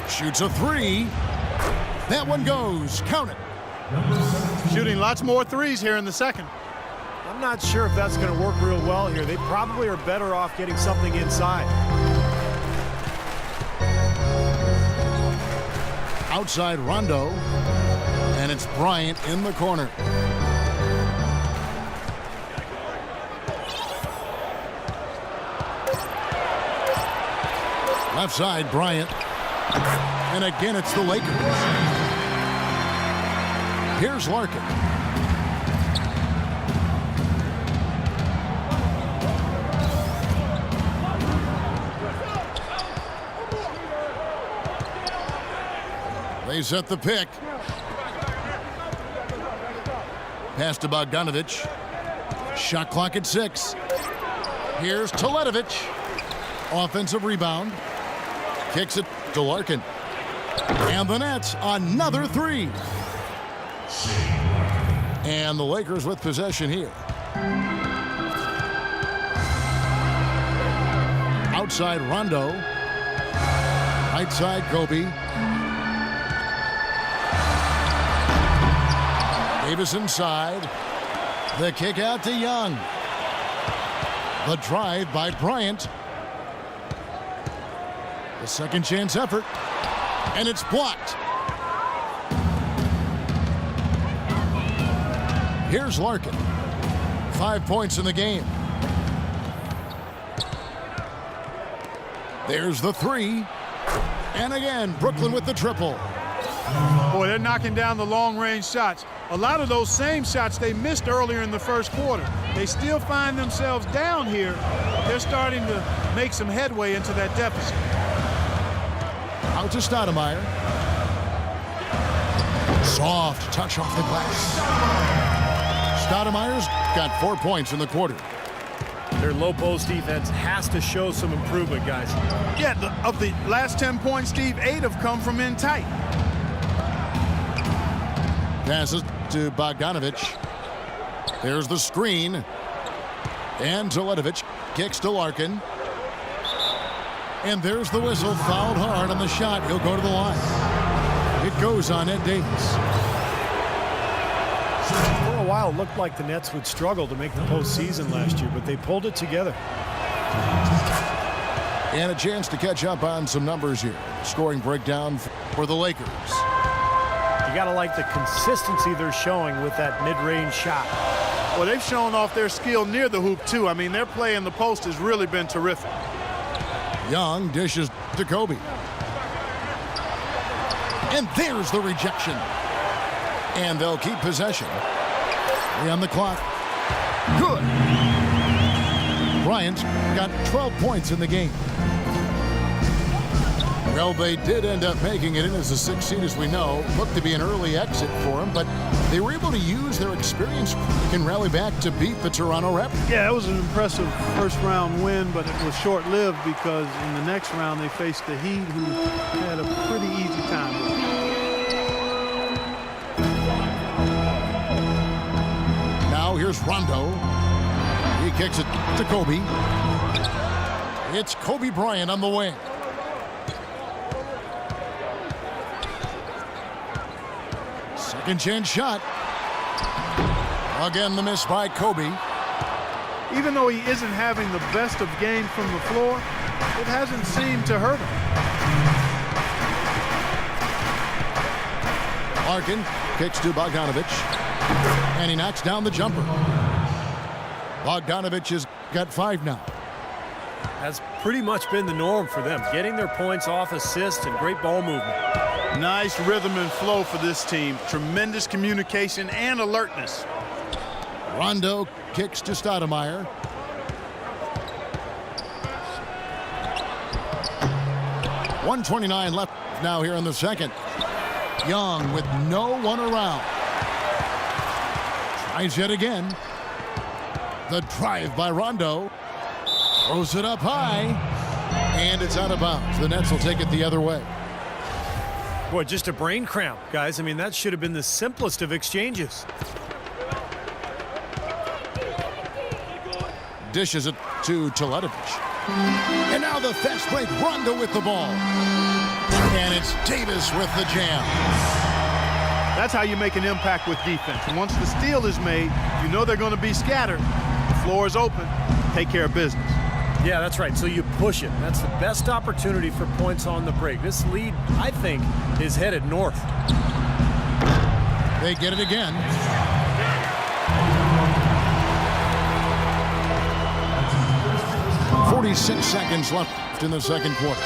Shoots a three. That one goes. Count it. Shooting lots more threes here in the second. I'm not sure if that's going to work real well here. They probably are better off getting something inside. Outside Rondo. And it's Bryant in the corner. Left side, Bryant. And again, it's the Lakers. Here's Larkin. They set the pick. Pass to Bogdanovich. Shot clock at 6. Here's Teletovic. Offensive rebound. Kicks it to Larkin. And the Nets, another three. And the Lakers with possession here. Outside Rondo. Right side Kobe. Davis inside. The kick out to Young. The drive by Bryant. The second chance effort. And it's blocked. Here's Larkin. 5 points in the game. There's the three. And again, Brooklyn with the triple. Boy, they're knocking down the long-range shots. A lot of those same shots they missed earlier in the first quarter. They still find themselves down here. They're starting to make some headway into that deficit. Out to Stoudemire. Soft touch off the glass. Stoudemire's got 4 points in the quarter. Their low post defense has to show some improvement, guys. Yeah, of the last 10 points, Steve, 8 have come from in tight. Passes to Bogdanovich. There's the screen. And Teletovic kicks to Larkin. And there's the whistle. Fouled hard on the shot. He'll go to the line. It goes on Ed Davis. For a while, it looked like the Nets would struggle to make the postseason last year, but they pulled it together. And a chance to catch up on some numbers here. Scoring breakdown for the Lakers. You got to like the consistency they're showing with that mid-range shot. Well, they've shown off their skill near the hoop, too. I mean, their play in the post has really been terrific. Young dishes to Kobe. And there's the rejection. And they'll keep possession. 3 on the clock. Good. Bryant got 12 points in the game. Well, they did end up making it in as a 6th seed, as we know. Looked to be an early exit for them, but they were able to use their experience and rally back to beat the Toronto Raptors. Yeah, it was an impressive first-round win, but it was short-lived because in the next round they faced the Heat, who had a pretty easy time with it. Now here's Rondo. He kicks it to Kobe. It's Kobe Bryant on the wing. Second chance shot. Again, the miss by Kobe. Even though he isn't having the best of games from the floor, it hasn't seemed to hurt him. Larkin kicks to Bogdanovich. And he knocks down the jumper. Bogdanovich has got 5 now. That's pretty much been the norm for them, getting their points off assists and great ball movement. Nice rhythm and flow for this team. Tremendous communication and alertness. Rondo kicks to Stoudemire. .129 left now here in the second. Young with no one around. Tries yet again. The drive by Rondo. Throws it up high. And it's out of bounds. The Nets will take it the other way. Boy, just a brain cramp, guys. I mean, that should have been the simplest of exchanges. Dishes it to Teletovic. And now the fast break. Rondo with the ball. And it's Davis with the jam. That's how you make an impact with defense. And once the steal is made, you know they're going to be scattered. The floor is open. Take care of business. Yeah, that's right. So you push it. That's the best opportunity for points on the break. This lead, I think, is headed north. They get it again. "46 seconds left in the second quarter.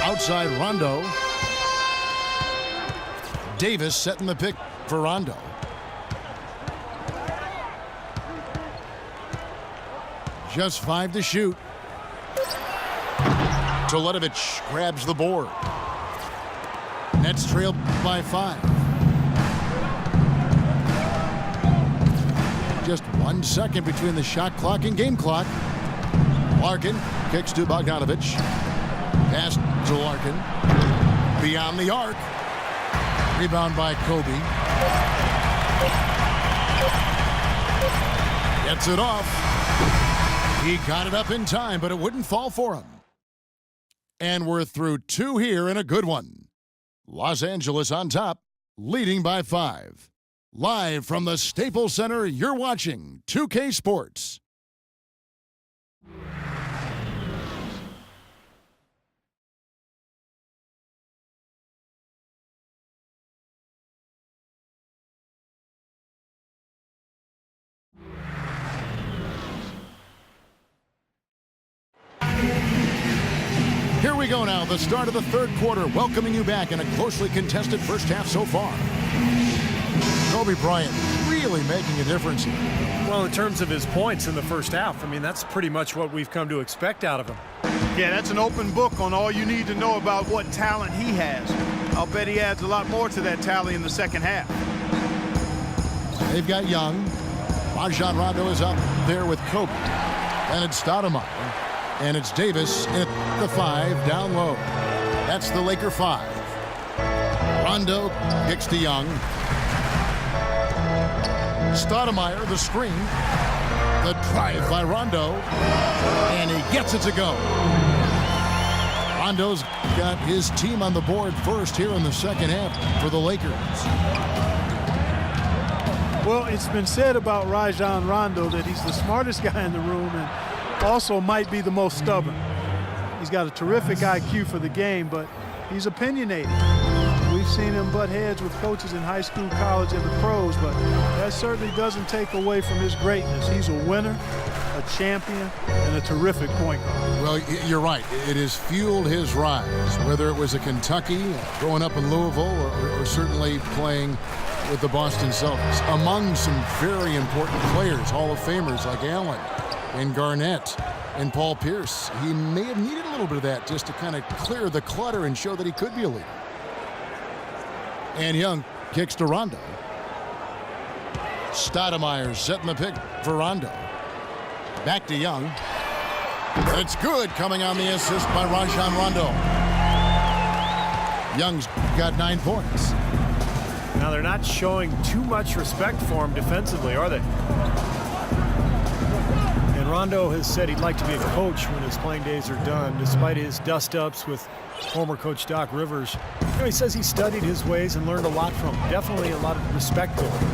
Outside Rondo. Davis setting the pick for Rondo. Just 5 to shoot. Teletovic grabs the board. Nets trail by 5. Just 1 second between the shot clock and game clock. Larkin kicks to Bogdanovic. Pass to Larkin. Beyond the arc. Rebound by Kobe. Gets it off. He got it up in time, but it wouldn't fall for him. And we're through 2 here in a good one. Los Angeles on top, leading by 5. Live from the Staples Center, you're watching 2K Sports. Here we go now, the start of the third quarter, welcoming you back in a closely contested first half so far. Kobe Bryant really making a difference here. Well, in terms of his points in the first half, I mean, that's pretty much what we've come to expect out of him. Yeah, that's an open book on all you need to know about what talent he has. I'll bet he adds a lot more to that tally in the second half. They've got Young. Rajon Rondo is up there with Kobe. And it's Stoudemire. And it's Davis at the 5 down low. That's the Laker 5. Rondo kicks to Young. Stoudemire, the screen. The drive by Rondo. And he gets it to go. Rondo's got his team on the board first here in the second half for the Lakers. Well, it's been said about Rajon Rondo that he's the smartest guy in the room and also might be the most stubborn. He's got a terrific IQ for the game, but he's opinionated. We've seen him butt heads with coaches in high school, college, and the pros, but that certainly doesn't take away from his greatness. He's a winner, a champion, and a terrific point guard. Well, you're right. It has fueled his rise, whether it was at Kentucky, growing up in Louisville, or certainly playing with the Boston Celtics. Among some very important players, Hall of Famers like Allen and Garnett and Paul Pierce. He may have needed a little bit of that just to kind of clear the clutter and show that he could be a leader. And Young kicks to Rondo. Stoudemire setting the pick for Rondo. Back to Young. It's good, coming on the assist by Rajon Rondo. Young's got 9 points. Now, they're not showing too much respect for him defensively, are they? And Rondo has said he'd like to be a coach when his playing days are done, despite his dust-ups with former coach Doc Rivers. You know, he says he studied his ways and learned a lot from him. Definitely a lot of respect to him.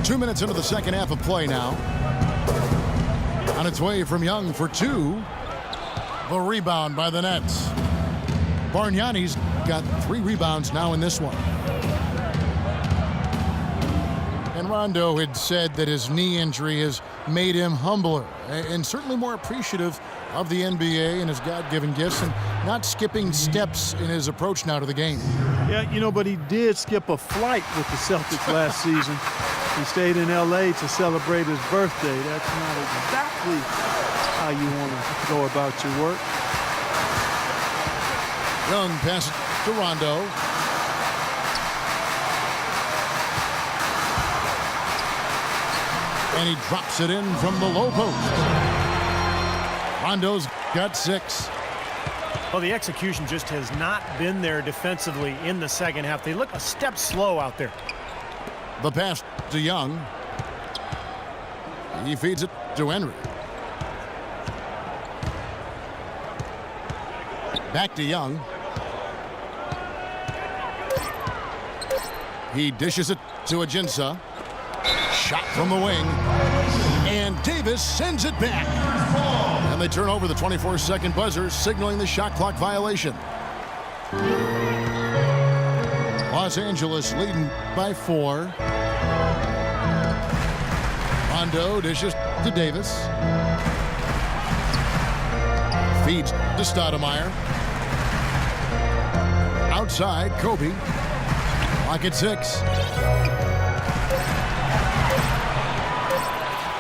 Two minutes into the second half of play now. On its way from Young for 2. The rebound by the Nets. Bargnani's got 3 rebounds now in this one. And Rondo had said that his knee injury has made him humbler and certainly more appreciative of the NBA and his God-given gifts, and not skipping steps in his approach now to the game. Yeah, you know, but he did skip a flight with the Celtics last season. He stayed in L.A. to celebrate his birthday. That's not exactly how you want to go about your work. Young passes to Rondo. And he drops it in from the low post. Rondo's got 6. Well, the execution just has not been there defensively in the second half. They look a step slow out there. The pass to Young. He feeds it to Henry. Back to Young. He dishes it to Ajinça. Shot from the wing. And Davis sends it back. And they turn over the 24-second buzzer, signaling the shot clock violation. Los Angeles leading by 4. Rondo dishes to Davis. Feeds to Stoudemire. Outside, Kobe. Clock at 6.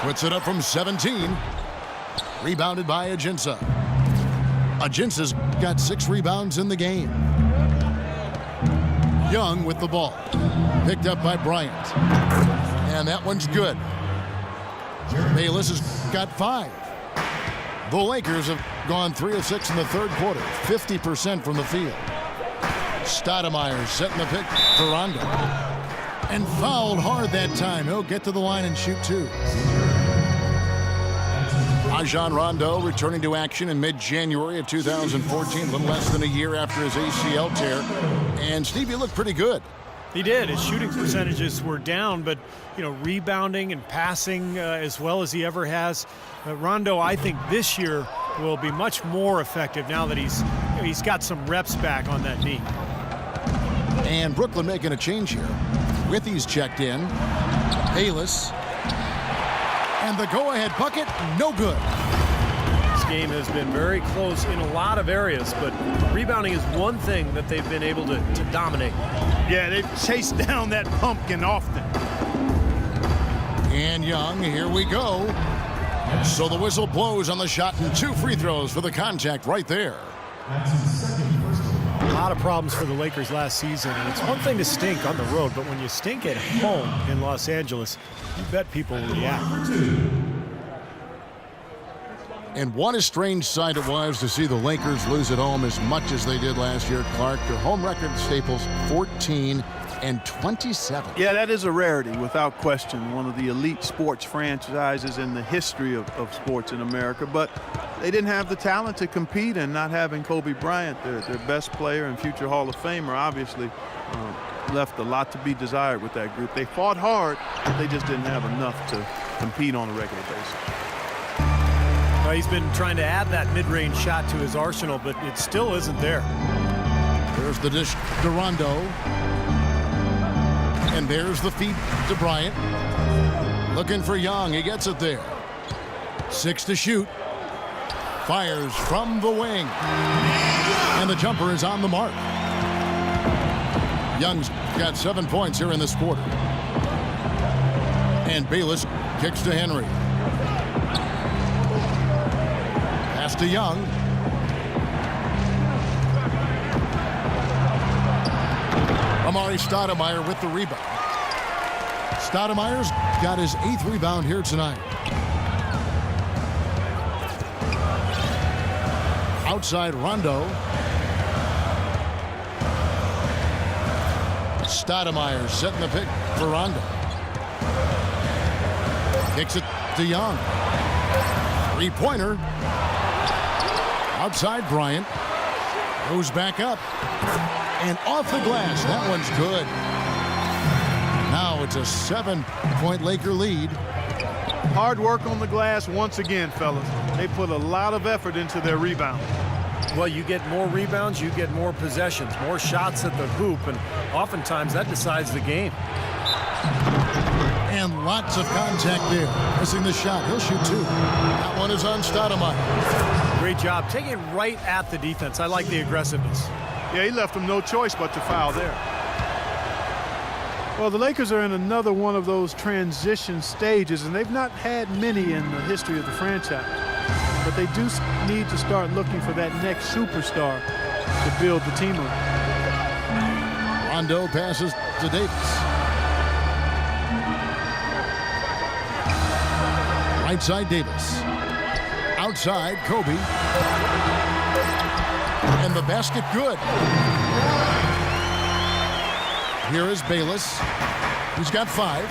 Puts it up from 17. Rebounded by Ajinça. Ajinça's got 6 rebounds in the game. Young with the ball. Picked up by Bryant. And that one's good. Bayless has got 5. The Lakers have gone 3 of 6 in the third quarter. 50% from the field. Stoudemire setting the pick for Rondo. And fouled hard that time. He'll get to the line and shoot 2. Rajon Rondo returning to action in mid-January of 2014, a little less than a year after his ACL tear. And Steve, he looked pretty good. He did. His shooting percentages were down, but, rebounding and passing as well as he ever has. Rondo, I think this year will be much more effective now that he's got some reps back on that knee. And Brooklyn making a change here. Withey's checked in. Bayless. And the go-ahead bucket, no good. This game has been very close in a lot of areas, but rebounding is one thing that they've been able to dominate. Yeah, they've chased down that pumpkin often. And Young, here we go. So the whistle blows on the shot and 2 free throws for the contact right there. A lot of problems for the Lakers last season, and it's one thing to stink on the road, but when you stink at home in Los Angeles, you bet people will react. And what a strange sight it was to see the Lakers lose at home as much as they did last year at Clark. Their home record at Staples, 14-27. Yeah, that is a rarity, without question. One of the elite sports franchises in the history of sports in America. But they didn't have the talent to compete, and not having Kobe Bryant, their best player and future Hall of Famer, obviously left a lot to be desired with that group. They fought hard, but they just didn't have enough to compete on a regular basis. Well, he's been trying to add that mid-range shot to his arsenal, but it still isn't there. There's the dish to Rondo. And there's the feed to Bryant. Looking for Young. He gets it there. 6 to shoot. Fires from the wing. And the jumper is on the mark. Young's got 7 points here in this quarter. And Bayless kicks to Henry. Pass to Young. Amar'e Stoudemire with the rebound. Stoudemire's got his 8th rebound here tonight. Outside Rondo. Stoudemire setting the pick for Rondo. Kicks it to Young. 3-pointer. Outside Bryant. Goes back up. And off the glass. That one's good. Now it's a 7-point Laker lead. Hard work on the glass once again, fellas. They put a lot of effort into their rebound. Well, you get more rebounds, you get more possessions, more shots at the hoop, and oftentimes that decides the game. And lots of contact there. Missing the shot. He'll shoot 2. That one is on Stoudemire. Great job. Taking it right at the defense. I like the aggressiveness. Yeah, he left them no choice but to foul there. Well, the Lakers are in another one of those transition stages, and they've not had many in the history of the franchise. But they do need to start looking for that next superstar to build the team around. Rondo passes to Davis. Right side Davis. Outside Kobe. And the basket good. Here is Bayless. He's got 5.